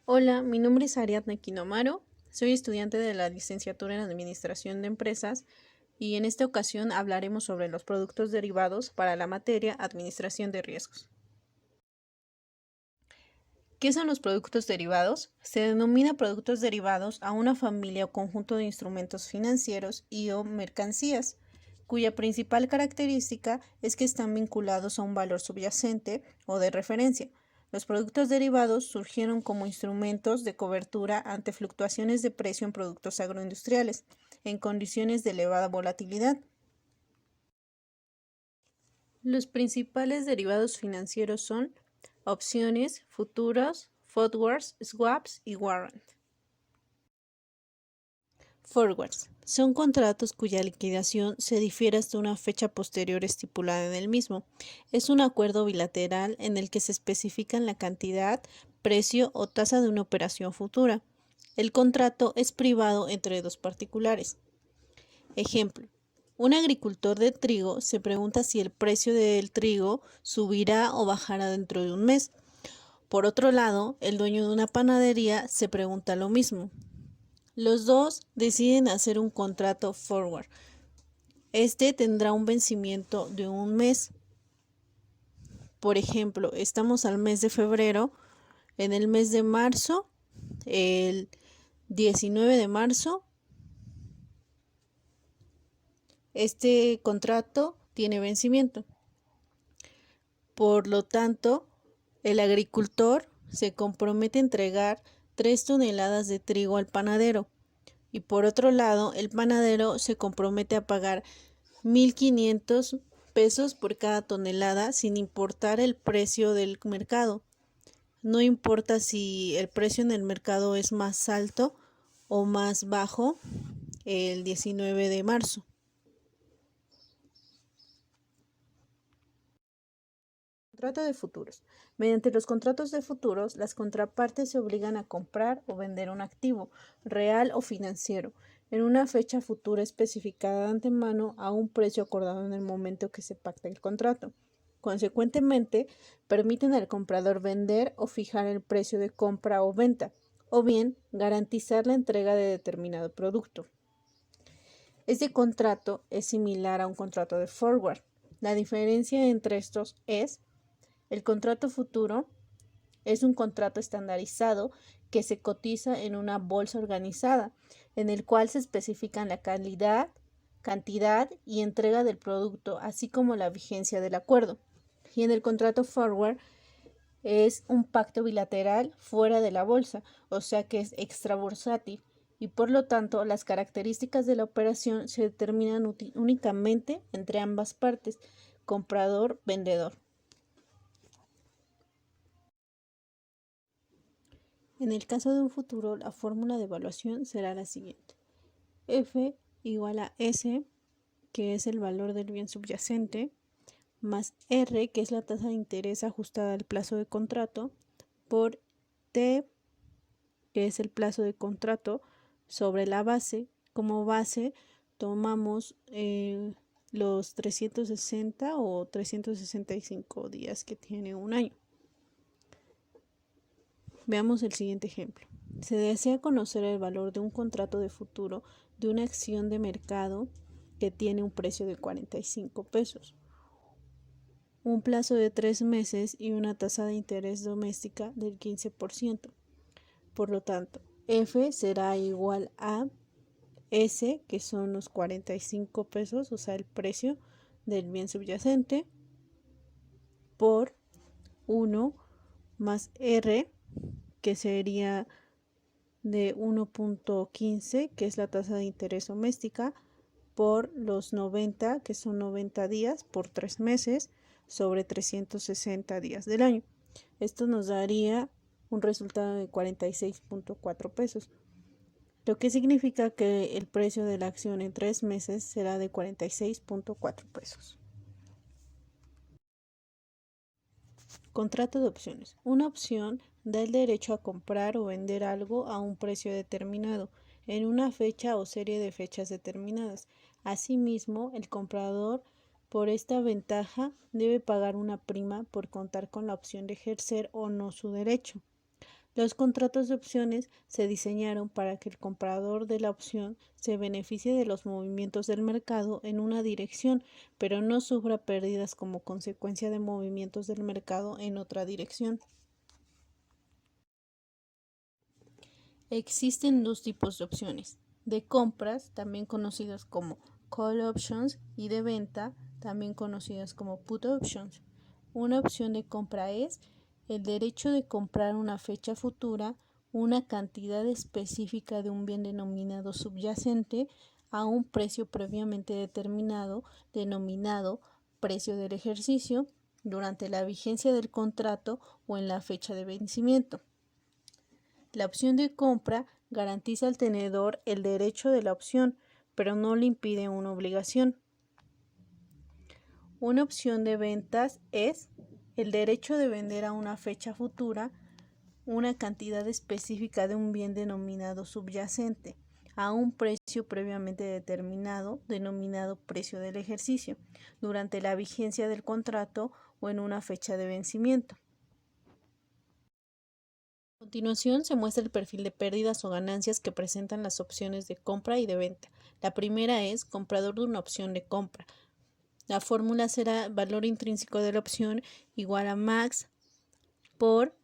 Hola, mi nombre es Ariadna Quinomaro, soy estudiante de la licenciatura en Administración de Empresas y en esta ocasión hablaremos sobre los productos derivados para la materia Administración de Riesgos. ¿Qué son los productos derivados? Se denomina productos derivados a una familia o conjunto de instrumentos financieros y o mercancías, cuya principal característica es que están vinculados a un valor subyacente o de referencia. Los productos derivados surgieron como instrumentos de cobertura ante fluctuaciones de precio en productos agroindustriales, en condiciones de elevada volatilidad. Los principales derivados financieros son opciones, futuros, forwards, swaps y warrant. Forwards son contratos cuya liquidación se difiere hasta una fecha posterior estipulada en el mismo. Es un acuerdo bilateral en el que se especifican la cantidad, precio o tasa de una operación futura. El contrato es privado entre dos particulares. Ejemplo: un agricultor de trigo se pregunta si el precio del trigo subirá o bajará dentro de un mes. Por otro lado, el dueño de una panadería se pregunta lo mismo. Los dos deciden hacer un contrato forward. Este tendrá un vencimiento de un mes. Por ejemplo, estamos al mes de febrero. En el mes de marzo, el 19 de marzo, este contrato tiene vencimiento. Por lo tanto, el agricultor se compromete a entregar 3 toneladas de trigo al panadero. Y por otro lado, el panadero se compromete a pagar 1,500 pesos por cada tonelada sin importar el precio del mercado. No importa si el precio en el mercado es más alto o más bajo el 19 de marzo. Contrato de futuros. Mediante los contratos de futuros, las contrapartes se obligan a comprar o vender un activo, real o financiero, en una fecha futura especificada de antemano a un precio acordado en el momento que se pacta el contrato. Consecuentemente, permiten al comprador vender o fijar el precio de compra o venta, o bien garantizar la entrega de determinado producto. Este contrato es similar a un contrato de forward. La diferencia entre estos es: el contrato futuro es un contrato estandarizado que se cotiza en una bolsa organizada, en el cual se especifican la calidad, cantidad y entrega del producto, así como la vigencia del acuerdo. Y en el contrato forward es un pacto bilateral fuera de la bolsa, o sea que es extrabursátil, y por lo tanto las características de la operación se determinan únicamente entre ambas partes, comprador-vendedor. En el caso de un futuro, la fórmula de evaluación será la siguiente: F igual a S, que es el valor del bien subyacente, más R, que es la tasa de interés ajustada al plazo de contrato, por T, que es el plazo de contrato, sobre la base. Como base tomamos los 360 o 365 días que tiene un año. Veamos el siguiente ejemplo. Se desea conocer el valor de un contrato de futuro de una acción de mercado que tiene un precio de 45 pesos, un plazo de 3 meses y una tasa de interés doméstica del 15%. Por lo tanto, F será igual a S, que son los 45 pesos, o sea, el precio del bien subyacente, por 1 más R, que sería de 1,15, que es la tasa de interés doméstica, por los 90, que son 90 días, por 3 meses, sobre 360 días del año. Esto nos daría un resultado de 46,4 pesos, lo que significa que el precio de la acción en 3 meses será de 46,4 pesos. Contrato de opciones. Una opción da el derecho a comprar o vender algo a un precio determinado, en una fecha o serie de fechas determinadas. Asimismo, el comprador, por esta ventaja, debe pagar una prima por contar con la opción de ejercer o no su derecho. Los contratos de opciones se diseñaron para que el comprador de la opción se beneficie de los movimientos del mercado en una dirección, pero no sufra pérdidas como consecuencia de movimientos del mercado en otra dirección. Existen dos tipos de opciones: de compras, también conocidas como call options, y de venta, también conocidas como put options. Una opción de compra es el derecho de comprar una fecha futura, una cantidad específica de un bien denominado subyacente a un precio previamente determinado, denominado precio del ejercicio, durante la vigencia del contrato o en la fecha de vencimiento. La opción de compra garantiza al tenedor el derecho de la opción, pero no le impide una obligación. Una opción de ventas es el derecho de vender a una fecha futura una cantidad específica de un bien denominado subyacente a un precio previamente determinado, denominado precio del ejercicio, durante la vigencia del contrato o en una fecha de vencimiento. A continuación se muestra el perfil de pérdidas o ganancias que presentan las opciones de compra y de venta. La primera es comprador de una opción de compra. La fórmula será valor intrínseco de la opción igual a max por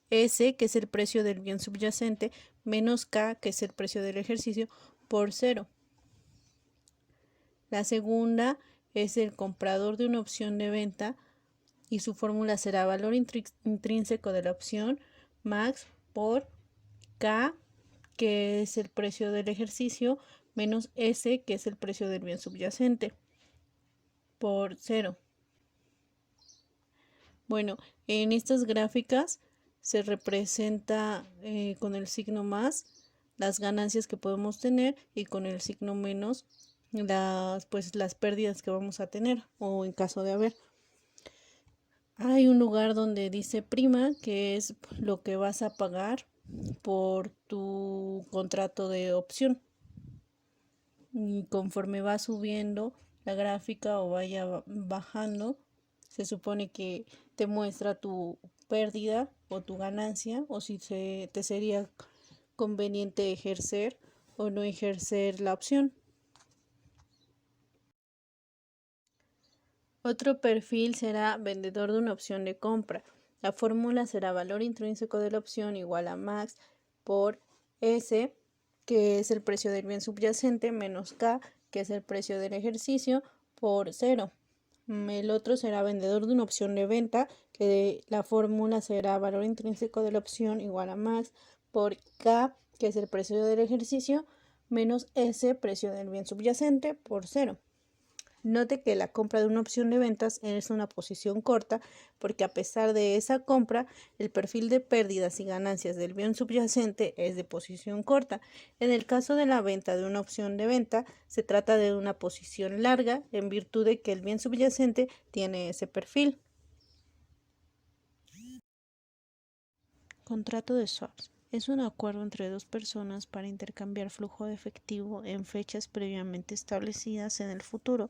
S, que es el precio del bien subyacente, menos K, que es el precio del ejercicio, por 0. La segunda es el comprador de una opción de venta y su fórmula será valor intrínseco de la opción max por K, que es el precio del ejercicio, menos S, que es el precio del bien subyacente, por 0. Bueno, en estas gráficas se representa con el signo más las ganancias que podemos tener y con el signo menos las pérdidas que vamos a tener o en caso de haber. Hay un lugar donde dice prima, que es lo que vas a pagar por tu contrato de opción. Y conforme va subiendo la gráfica o vaya bajando, se supone que te muestra tu pérdida o tu ganancia, o si te sería conveniente ejercer o no ejercer la opción. Otro perfil será vendedor de una opción de compra. La fórmula será valor intrínseco de la opción igual a max por S, que es el precio del bien subyacente, menos K, que es el precio del ejercicio, por 0. El otro será vendedor de una opción de venta, que la fórmula será valor intrínseco de la opción igual a max por K, que es el precio del ejercicio, menos S, precio del bien subyacente, por 0. Note que la compra de una opción de ventas es una posición corta porque a pesar de esa compra, el perfil de pérdidas y ganancias del bien subyacente es de posición corta. En el caso de la venta de una opción de venta, se trata de una posición larga en virtud de que el bien subyacente tiene ese perfil. Contrato de swaps. Es un acuerdo entre dos personas para intercambiar flujo de efectivo en fechas previamente establecidas en el futuro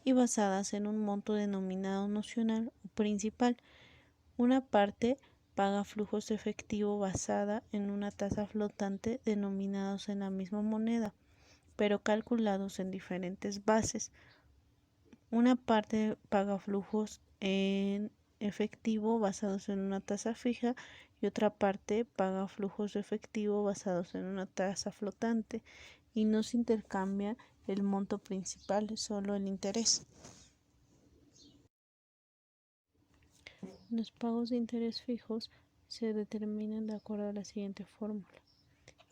y basadas en un monto denominado nocional o principal. Una parte paga flujos de efectivo basada en una tasa flotante denominados en la misma moneda, pero calculados en diferentes bases. Una parte paga flujos en efectivo basados en una tasa fija y otra parte paga flujos de efectivo basados en una tasa flotante y no se intercambia el monto principal, solo el interés. Los pagos de interés fijos se determinan de acuerdo a la siguiente fórmula: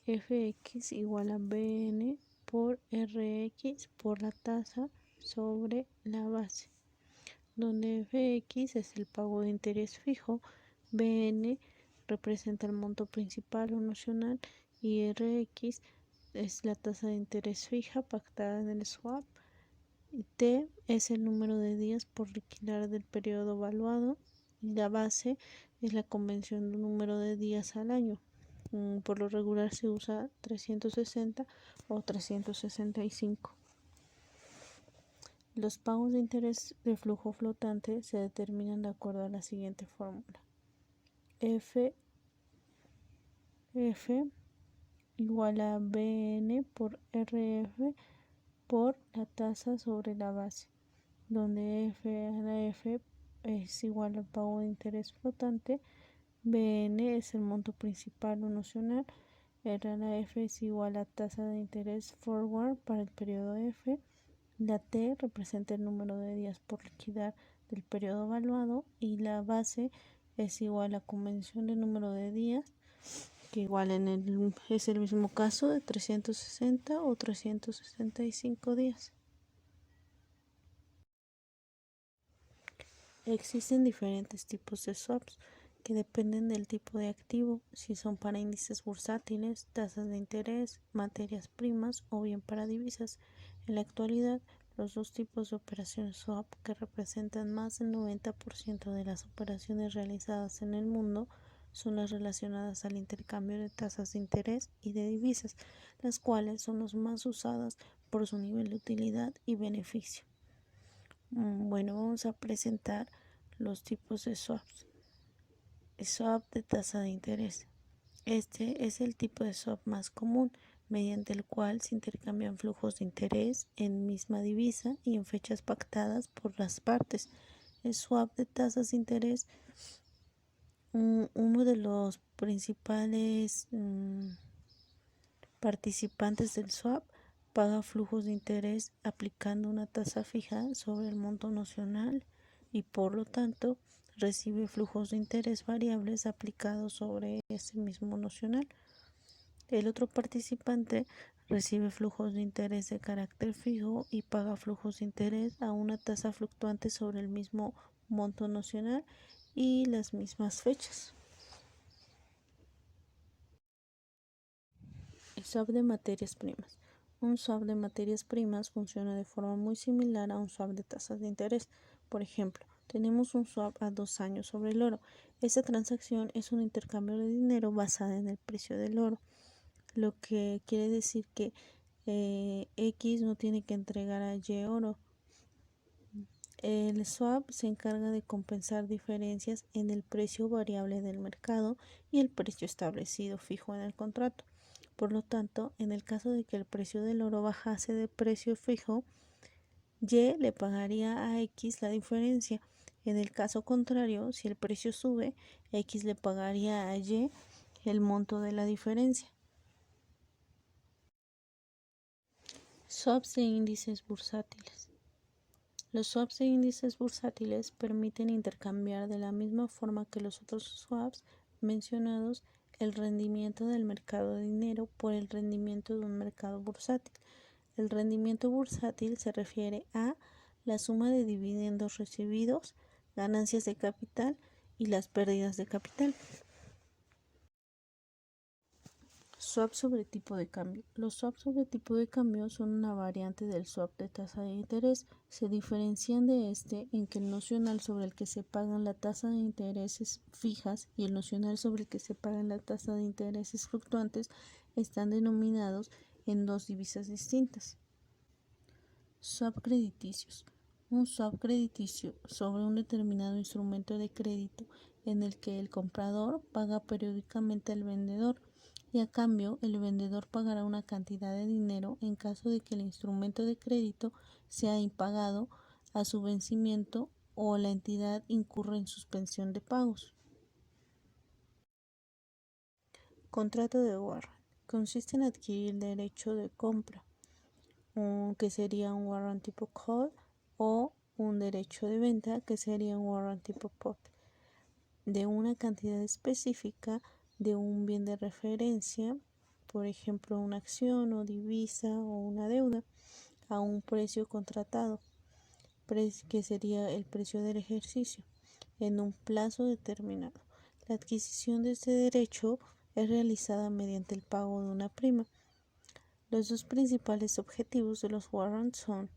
Fx igual a Bn por Rx por la tasa sobre la base, donde Fx es el pago de interés fijo, Bn representa el monto principal o nocional y Rx es la tasa de interés fija pactada en el swap, y T es el número de días por liquidar del periodo evaluado, y la base es la convención de un número de días al año. Por lo regular se usa 360 o 365. Los pagos de interés de flujo flotante se determinan de acuerdo a la siguiente fórmula: F F igual a BN por RF por la tasa sobre la base, donde F es igual al pago de interés flotante, BN es el monto principal o nocional, R es igual a tasa de interés forward para el periodo F, la T representa el número de días por liquidar del periodo evaluado y la base es igual a convención de número de días, que igual es el mismo caso de 360 o 365 días. Existen diferentes tipos de swaps que dependen del tipo de activo, si son para índices bursátiles, tasas de interés, materias primas o bien para divisas. En la actualidad, los dos tipos de operaciones swap que representan más del 90% de las operaciones realizadas en el mundo son las relacionadas al intercambio de tasas de interés y de divisas, las cuales son las más usadas por su nivel de utilidad y beneficio. Bueno, vamos a presentar los tipos de swaps. Swap de tasa de interés. Este es el tipo de swap más común, mediante el cual se intercambian flujos de interés en misma divisa y en fechas pactadas por las partes. El swap de tasas de interés, uno de los principales participantes del swap paga flujos de interés aplicando una tasa fija sobre el monto nocional y por lo tanto recibe flujos de interés variables aplicados sobre ese mismo nocional. El otro participante recibe flujos de interés de carácter fijo y paga flujos de interés a una tasa fluctuante sobre el mismo monto nocional y las mismas fechas. El swap de materias primas. Un swap de materias primas funciona de forma muy similar a un swap de tasas de interés. Por ejemplo, tenemos un swap a 2 años sobre el oro. Esta transacción es un intercambio de dinero basada en el precio del oro, lo que quiere decir que X no tiene que entregar a Y oro. El swap se encarga de compensar diferencias en el precio variable del mercado y el precio establecido fijo en el contrato. Por lo tanto, en el caso de que el precio del oro bajase de precio fijo, Y le pagaría a X la diferencia. En el caso contrario, si el precio sube, X le pagaría a Y el monto de la diferencia. Swaps de índices bursátiles. Los swaps de índices bursátiles permiten intercambiar de la misma forma que los otros swaps mencionados el rendimiento del mercado de dinero por el rendimiento de un mercado bursátil. El rendimiento bursátil se refiere a la suma de dividendos recibidos, ganancias de capital y las pérdidas de capital. Swap sobre tipo de cambio. Los swaps sobre tipo de cambio son una variante del swap de tasa de interés. Se diferencian de este en que el nocional sobre el que se pagan la tasa de intereses fijas y el nocional sobre el que se pagan la tasa de intereses fluctuantes están denominados en dos divisas distintas. Swap crediticios. Un swap crediticio sobre un determinado instrumento de crédito en el que el comprador paga periódicamente al vendedor y a cambio el vendedor pagará una cantidad de dinero en caso de que el instrumento de crédito sea impagado a su vencimiento o la entidad incurra en suspensión de pagos. Contrato de warrant. Consiste en adquirir el derecho de compra, que sería un warrant tipo call, o un derecho de venta, que sería un warrant tipo put, de una cantidad específica de un bien de referencia, por ejemplo una acción o divisa o una deuda, a un precio contratado, que sería el precio del ejercicio, en un plazo determinado. La adquisición de este derecho es realizada mediante el pago de una prima. Los dos principales objetivos de los warrants son: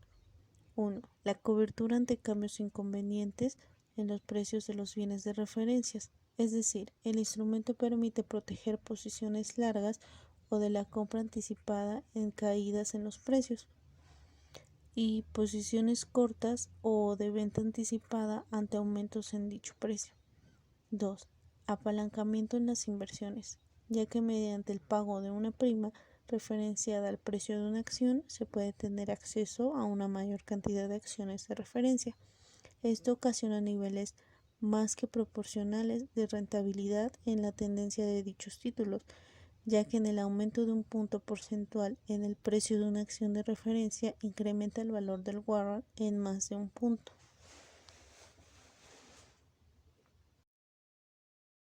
1. La cobertura ante cambios inconvenientes en los precios de los bienes de referencias, es decir, el instrumento permite proteger posiciones largas o de la compra anticipada en caídas en los precios, y posiciones cortas o de venta anticipada ante aumentos en dicho precio. 2. Apalancamiento en las inversiones, ya que mediante el pago de una prima referenciada al precio de una acción se puede tener acceso a una mayor cantidad de acciones de referencia. Esto ocasiona niveles más que proporcionales de rentabilidad en la tendencia de dichos títulos, ya que en el aumento de un punto porcentual en el precio de una acción de referencia incrementa el valor del warrant en más de un punto.